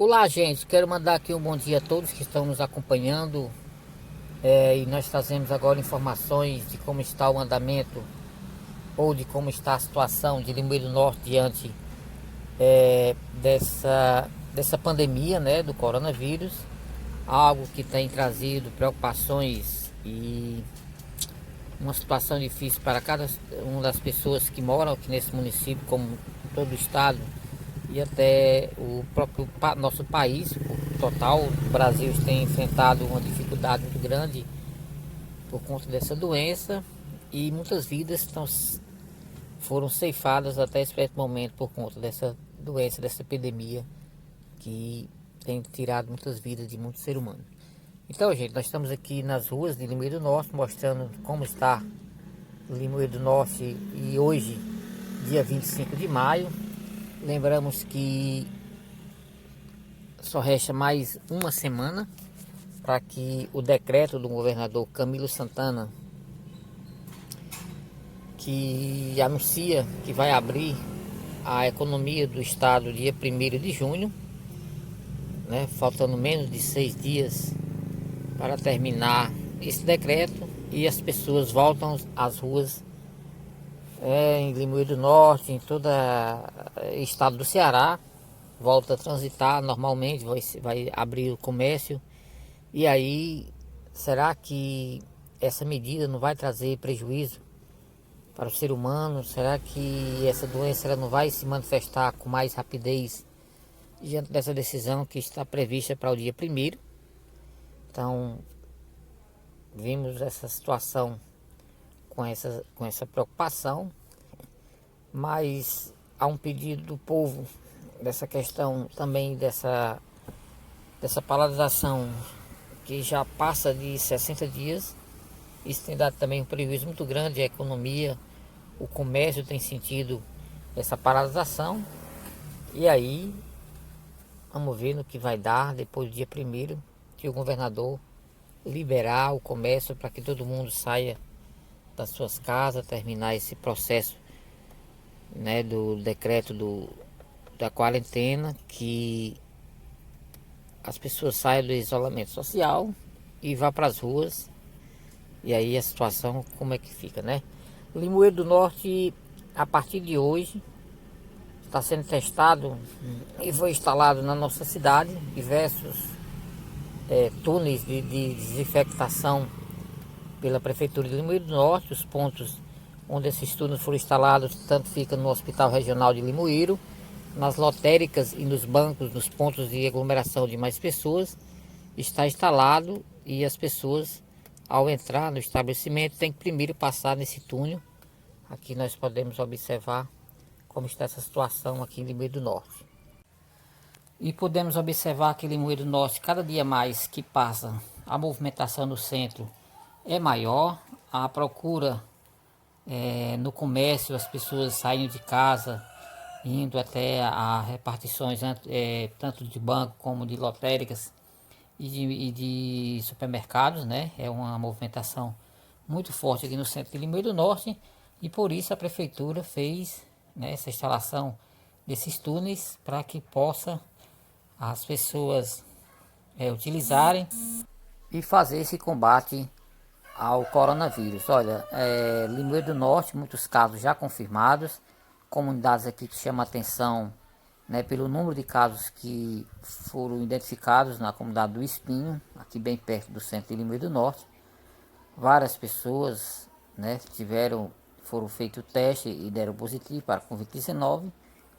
Olá, gente. Quero mandar aqui um bom dia a todos que estão nos acompanhando. E nós trazemos agora informações de como está o andamento ou de como está a situação de Limoeiro do Norte diante dessa pandemia, né, do coronavírus. Algo que tem trazido preocupações e uma situação difícil para cada uma das pessoas que moram aqui nesse município, como todo o estado e até o próprio nosso país, o total. O Brasil tem enfrentado uma dificuldade muito grande por conta dessa doença e muitas vidas foram ceifadas até esse momento por conta dessa doença, dessa epidemia que tem tirado muitas vidas de muitos seres humanos. Então, gente, nós estamos aqui nas ruas de Limoeiro do Norte mostrando como está Limoeiro do Norte e hoje, dia 25 de maio. Lembramos que só resta mais uma semana para que o decreto do governador Camilo Santana, que anuncia que vai abrir a economia do estado dia 1º de junho, né, faltando menos de 6 dias para terminar esse decreto, e as pessoas voltam às ruas em Limoeiro do Norte, em todo o estado do Ceará, volta a transitar normalmente, vai abrir o comércio. E aí, será que essa medida não vai trazer prejuízo para o ser humano? Será que essa doença ela não vai se manifestar com mais rapidez diante dessa decisão que está prevista para o dia 1º? Então, vimos essa situação com essa preocupação, mas há um pedido do povo dessa questão também dessa paralisação que já passa de 60 dias. Isso tem dado também um prejuízo muito grande à economia. O comércio tem sentido essa paralisação. E aí, vamos ver no que vai dar depois do dia 1º, que o governador liberar o comércio para que todo mundo saia das suas casas, terminar esse processo, né, do decreto da quarentena, que as pessoas saiam do isolamento social e vá para as ruas. E aí a situação como é que fica, né? Limoeiro do Norte, a partir de hoje, está sendo testado e foi instalado na nossa cidade diversos túneis de desinfectação pela Prefeitura de Limoeiro do Norte. Os pontos onde esses túneis foram instalados, tanto fica no Hospital Regional de Limoeiro, nas lotéricas e nos bancos, nos pontos de aglomeração de mais pessoas, está instalado, e as pessoas, ao entrar no estabelecimento, tem que primeiro passar nesse túnel. Aqui nós podemos observar como está essa situação aqui em Limoeiro do Norte. E podemos observar que Limoeiro do Norte, cada dia mais que passa, a movimentação no centro é maior, a procura no comércio, as pessoas saindo de casa, indo até a repartições tanto de banco como de lotéricas e de supermercados, né? É uma movimentação muito forte aqui no centro de Limoeiro do Norte, e por isso a prefeitura fez, né, essa instalação desses túneis para que possa as pessoas utilizarem e fazer esse combate ao coronavírus. Olha, Limoeiro do Norte, muitos casos já confirmados, comunidades aqui que chamam a atenção, né, pelo número de casos que foram identificados na comunidade do Espinho, aqui bem perto do centro de Limoeiro do Norte. Várias pessoas, né, foram feito o teste e deram positivo para a Covid-19.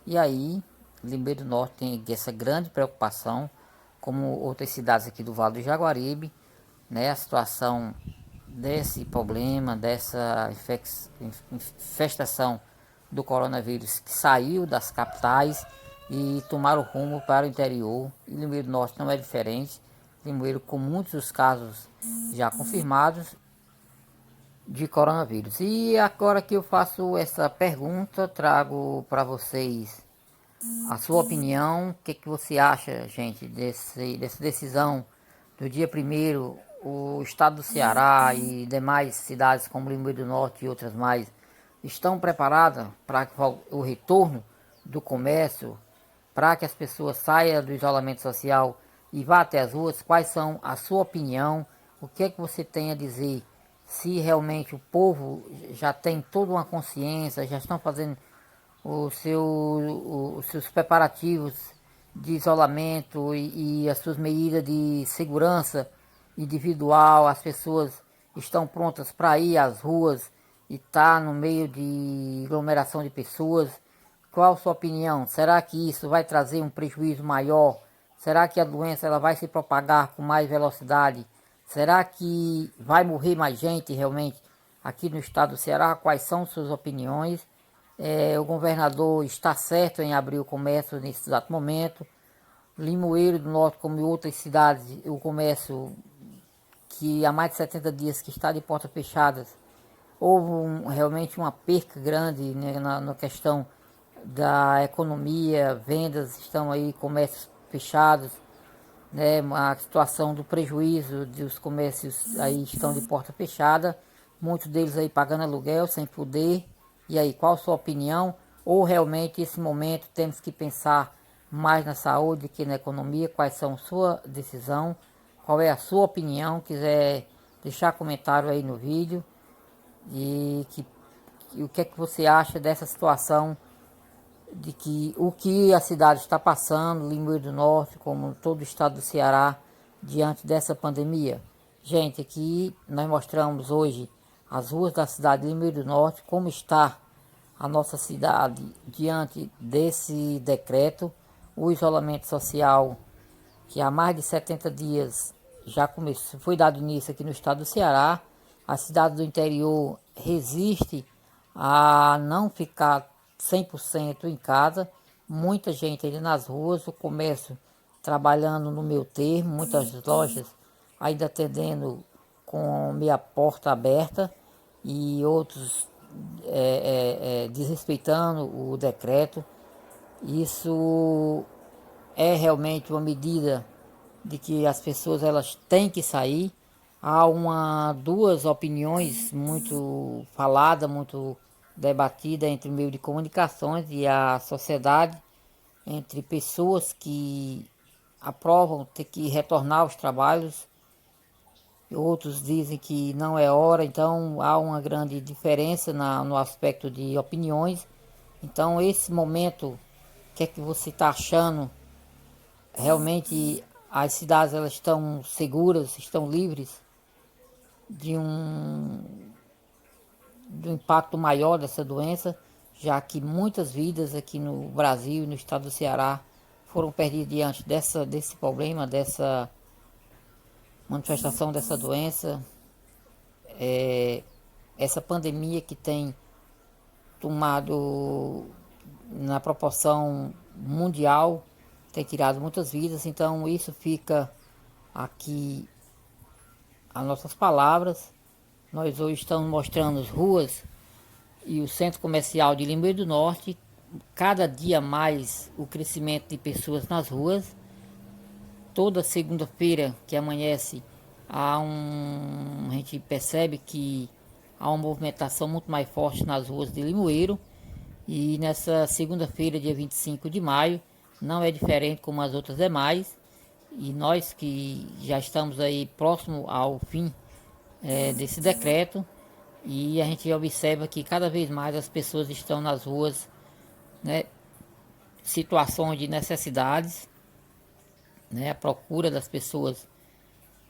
E aí, Limoeiro do Norte tem essa grande preocupação, como outras cidades aqui do Vale do Jaguaribe, né, a situação desse problema, dessa infestação do coronavírus que saiu das capitais e tomaram rumo para o interior. E Limoeiro do Norte não é diferente. Limoeiro com muitos casos já confirmados de coronavírus. E agora que eu faço essa pergunta, trago para vocês a sua opinião. O que você acha, gente, dessa decisão do dia 1º? O estado do Ceará e demais cidades como Limoeiro do Norte e outras mais estão preparadas para o retorno do comércio para que as pessoas saiam do isolamento social e vá até as ruas? Quais são a sua opinião? O que é que você tem a dizer? Se realmente o povo já tem toda uma consciência, já estão fazendo os seus preparativos de isolamento e as suas medidas de segurança individual, as pessoas estão prontas para ir às ruas e estar no meio de aglomeração de pessoas. Qual a sua opinião? Será que isso vai trazer um prejuízo maior? Será que a doença ela vai se propagar com mais velocidade? Será que vai morrer mais gente realmente aqui no estado do Ceará? Quais são suas opiniões? O governador está certo em abrir o comércio nesse exato momento. Limoeiro do Norte, como em outras cidades, o comércio que há mais de 70 dias que está de portas fechadas, houve realmente uma perca grande, né, na questão da economia, vendas estão aí, comércios fechados, né, a situação do prejuízo dos comércios aí estão de porta fechada, muitos deles aí pagando aluguel sem poder. E aí, qual a sua opinião? Ou realmente esse momento temos que pensar mais na saúde que na economia? Quais são a sua decisão? Qual é a sua opinião? Quiser deixar comentário aí no vídeo. E o que é que você acha dessa situação de que o que a cidade está passando, Limoeiro do Norte, como todo o estado do Ceará, diante dessa pandemia? Gente, aqui nós mostramos hoje as ruas da cidade de Limoeiro do Norte, como está a nossa cidade diante desse decreto, o isolamento social que há mais de 70 dias já começou, foi dado início aqui no estado do Ceará. A cidade do interior resiste a não ficar 100% em casa, muita gente ainda nas ruas, o comércio trabalhando no meio termo, muitas lojas ainda atendendo com meia porta aberta e outros desrespeitando o decreto. Isso é realmente uma medida de que as pessoas elas têm que sair. Há duas opiniões muito faladas, muito debatida entre o meio de comunicações e a sociedade, entre pessoas que aprovam ter que retornar aos trabalhos, outros dizem que não é hora. Então há uma grande diferença no aspecto de opiniões. Então esse momento, o que é que você está achando? Realmente as cidades elas estão seguras, estão livres do impacto maior dessa doença, já que muitas vidas aqui no Brasil e no estado do Ceará foram perdidas diante desse problema, dessa manifestação dessa doença, essa pandemia que tem tomado na proporção mundial, tem tirado muitas vidas. Então isso fica aqui as nossas palavras. Nós hoje estamos mostrando as ruas e o centro comercial de Limoeiro do Norte, cada dia mais o crescimento de pessoas nas ruas. Toda segunda-feira que amanhece, a gente percebe que há uma movimentação muito mais forte nas ruas de Limoeiro. E nessa segunda-feira, dia 25 de maio, não é diferente como as outras demais. E nós que já estamos aí próximo ao fim desse decreto, e a gente observa que cada vez mais as pessoas estão nas ruas, né, situações de necessidades, né, a procura das pessoas,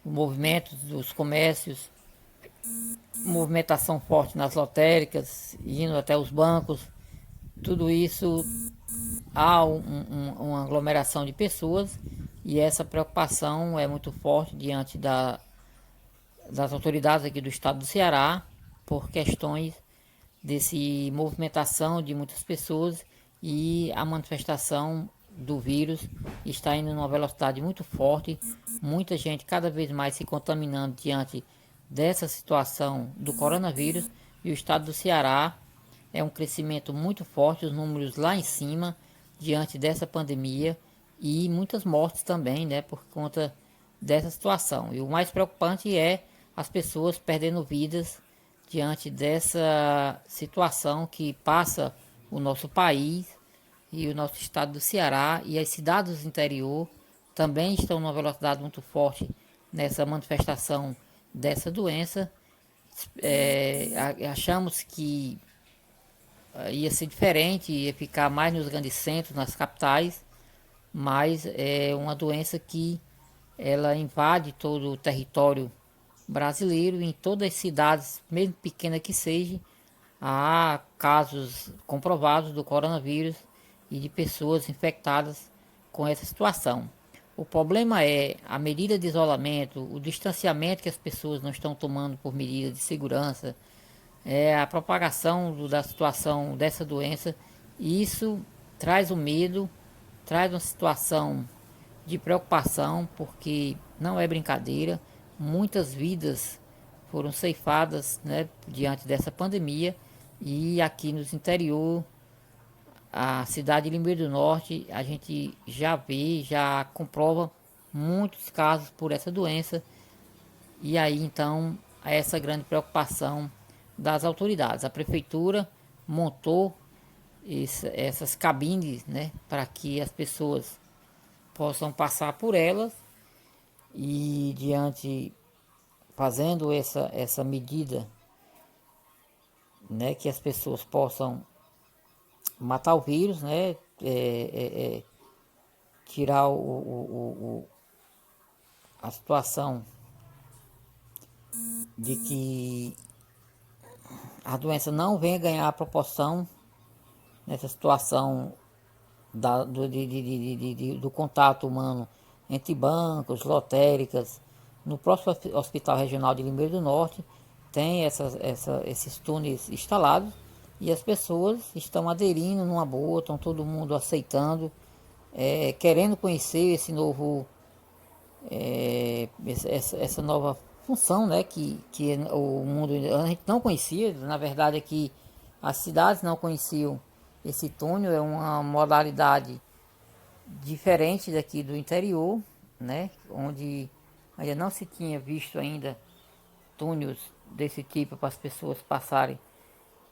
o movimento dos comércios, movimentação forte nas lotéricas, indo até os bancos, tudo isso há uma aglomeração de pessoas, e essa preocupação é muito forte diante das autoridades aqui do estado do Ceará, por questões desse movimentação de muitas pessoas, e a manifestação do vírus está indo numa velocidade muito forte, muita gente cada vez mais se contaminando diante dessa situação do coronavírus. E o estado do Ceará é um crescimento muito forte, os números lá em cima diante dessa pandemia, e muitas mortes também, né, por conta dessa situação. E o mais preocupante é as pessoas perdendo vidas diante dessa situação que passa o nosso país, e o nosso estado do Ceará e as cidades do interior também estão numa velocidade muito forte nessa manifestação dessa doença. Achamos que ia ser diferente, ia ficar mais nos grandes centros, nas capitais, mas é uma doença que ela invade todo o território brasileiro. Em todas as cidades, mesmo pequena que seja, há casos comprovados do coronavírus e de pessoas infectadas com essa situação. O problema é a medida de isolamento, o distanciamento que as pessoas não estão tomando por medida de segurança, a propagação da situação dessa doença. E isso traz o medo, traz uma situação de preocupação, porque não é brincadeira. Muitas vidas foram ceifadas, né, diante dessa pandemia. E aqui nos interior, a cidade de Limoeiro do Norte, a gente já vê, já comprova muitos casos por essa doença. E aí então essa grande preocupação das autoridades. A prefeitura montou essas cabines, né, para que as pessoas possam passar por elas e diante fazendo essa medida, né, que as pessoas possam matar o vírus, né, tirar a situação de que a doença não venha ganhar a proporção nessa situação do contato humano entre bancos, lotéricas. No próximo Hospital Regional de Limoeiro do Norte tem esses túneis instalados e as pessoas estão aderindo numa boa, estão todo mundo aceitando, querendo conhecer esse novo, essa nova função, né, que o mundo a gente não conhecia. Na verdade é que as cidades não conheciam esse túnel. É uma modalidade diferente daqui do interior, né, onde ainda não se tinha visto ainda túneis desse tipo para as pessoas passarem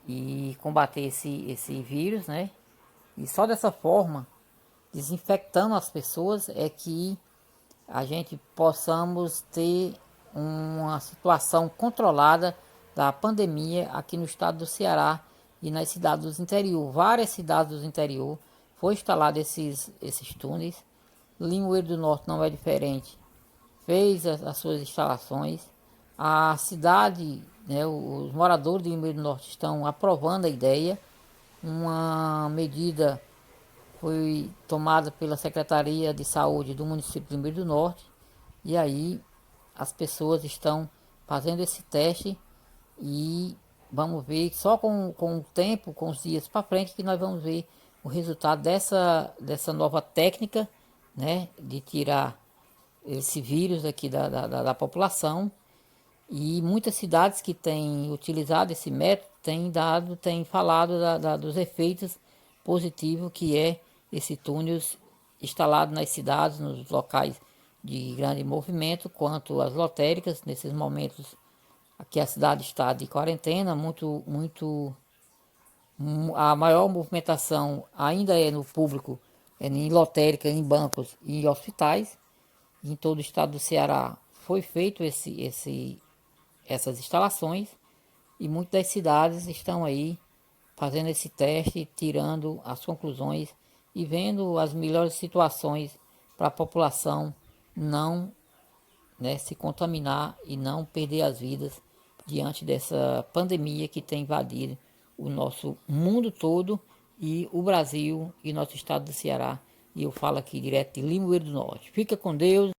e combater esse vírus, né? E só dessa forma, desinfectando as pessoas, é que a gente possamos ter uma situação controlada da pandemia aqui no estado do Ceará e nas cidades do interior. Várias cidades do interior foi instalado esses túneis. Limoeiro do Norte não é diferente, fez as suas instalações. A cidade, né, os moradores de Limoeiro do Norte estão aprovando a ideia. Uma medida foi tomada pela Secretaria de Saúde do município de Limoeiro do Norte, e aí as pessoas estão fazendo esse teste e vamos ver só com o tempo, com os dias para frente, que nós vamos ver o resultado dessa nova técnica, né, de tirar esse vírus aqui da população. E muitas cidades que têm utilizado esse método têm falado dos efeitos positivos que é esse túnel instalado nas cidades, nos locais de grande movimento, quanto as lotéricas. Nesses momentos aqui a cidade está de quarentena, a maior movimentação ainda é no público, em lotérica, em bancos e em hospitais. Em todo o estado do Ceará foi feito essas instalações, e muitas das cidades estão aí fazendo esse teste, tirando as conclusões e vendo as melhores situações para a população não, né, se contaminar e não perder as vidas diante dessa pandemia que tem invadido o nosso mundo todo e o Brasil e nosso estado do Ceará. E eu falo aqui direto de Limoeiro do Norte. Fica com Deus.